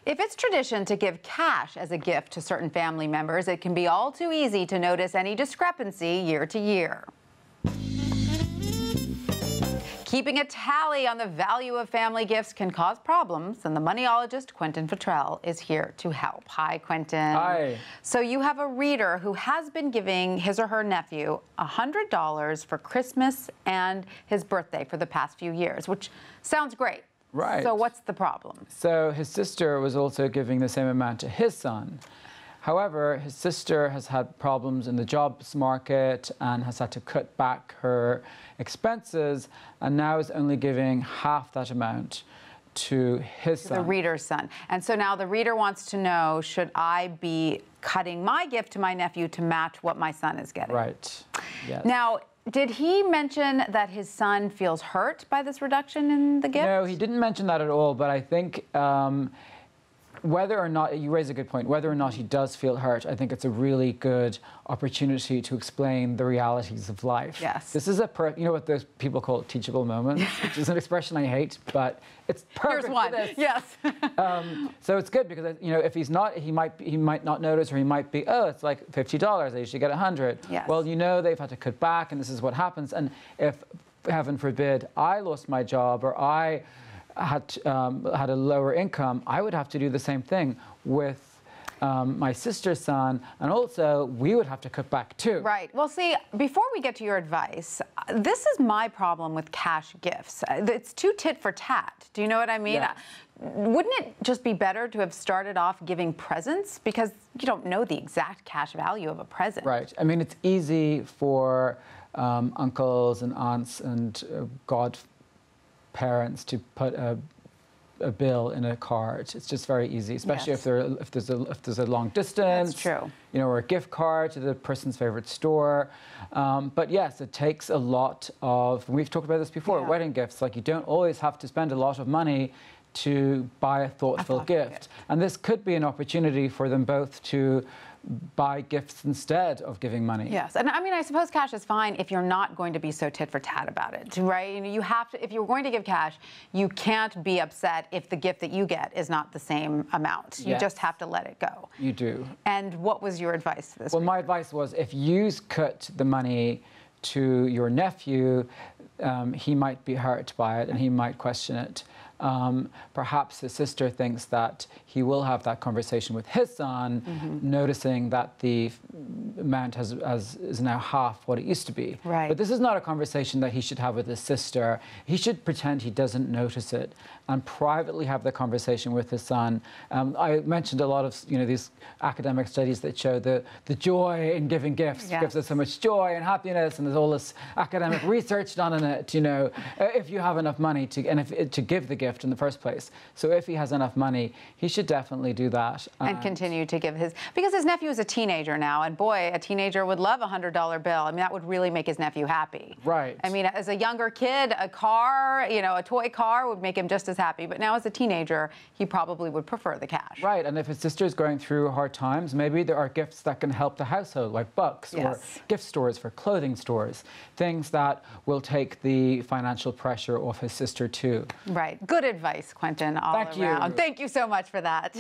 If it's tradition to give cash as a gift to certain family members, it can be all too easy to notice any discrepancy year to year. Keeping a tally on the value of family gifts can cause problems, and the Moneyologist Quentin Fottrell is here to help. Hi, Quentin. Hi. So you have a reader who has been giving his or her nephew $100 for Christmas and his birthday for the past few years, which sounds great. Right. So what's the problem? So his sister was also giving the same amount to his son. However, his sister has had problems in the jobs market and has had to cut back her expenses, and now is only giving half that amount to his son. The reader's son. And so now the reader wants to know, should I be cutting my gift to my nephew to match what my son is getting? Right. Yes. Now, did he mention that his son feels hurt by this reduction in the gift? No, he didn't mention that at all, but I think whether or not, you raise a good point, whether or not he does feel hurt, I think it's a really good opportunity to explain the realities of life. Yes. This is you know what those people call teachable moments, which is an expression I hate, but it's perfect. Here's one. For this. Yes. So it's good because, you know, if he's not, he might not notice, or he might be, oh, it's like $50, I usually get 100. Yes. Well, you know, they've had to cut back, and this is what happens. And if, heaven forbid, I lost my job, or I had a lower income, I would have to do the same thing with my sister's son, and also we would have to cut back too. Right. Well, see, before we get to your advice, this is my problem with cash gifts. It's too tit for tat. Do you know what I mean? Yes. Wouldn't it just be better to have started off giving presents? Because you don't know the exact cash value of a present. Right. I mean, it's easy for uncles and aunts and godparents to put a bill in a card. It's just very easy, especially Yes. if there's a long distance. That's true. You know, or a gift card to the person's favorite store. But yes, it takes a lot of. We've talked about this before. Yeah. Wedding gifts, like, you don't always have to spend a lot of money to buy a thoughtful gift. And this could be an opportunity for them both to buy gifts instead of giving money. Yes, and I mean, I suppose cash is fine if you're not going to be so tit for tat about it, right? You know, you have to, if you're going to give cash, you can't be upset if the gift that you get is not the same amount. You Yes. just have to let it go. You do. And what was your advice to this? Well, my advice was, if you cut the money to your nephew, he might be hurt by it and he might question it. Perhaps his sister thinks that he will have that conversation with his son, noticing that the amount is now half what it used to be. Right. But this is not a conversation that he should have with his sister. He should pretend he doesn't notice it and privately have the conversation with his son. I mentioned a lot of, you know, these academic studies that show the joy in giving gifts. Yes. Gives us so much joy and happiness, and there's all this academic research done on it, you know, if you have enough money to give the gift in the first place. So if he has enough money, he should definitely do that. And continue to give because his nephew is a teenager now, and boy, a teenager would love a $100 bill. I mean, that would really make his nephew happy. Right. I mean, as a younger kid, a car, you know, a toy car would make him just as happy. But now as a teenager, he probably would prefer the cash. Right, and if his sister is going through hard times, maybe there are gifts that can help the household, like books or gift stores for clothing stores, things that will take the financial pressure off his sister too. Right. Good advice, Quentin, all Thank around. you. Thank you so much for that.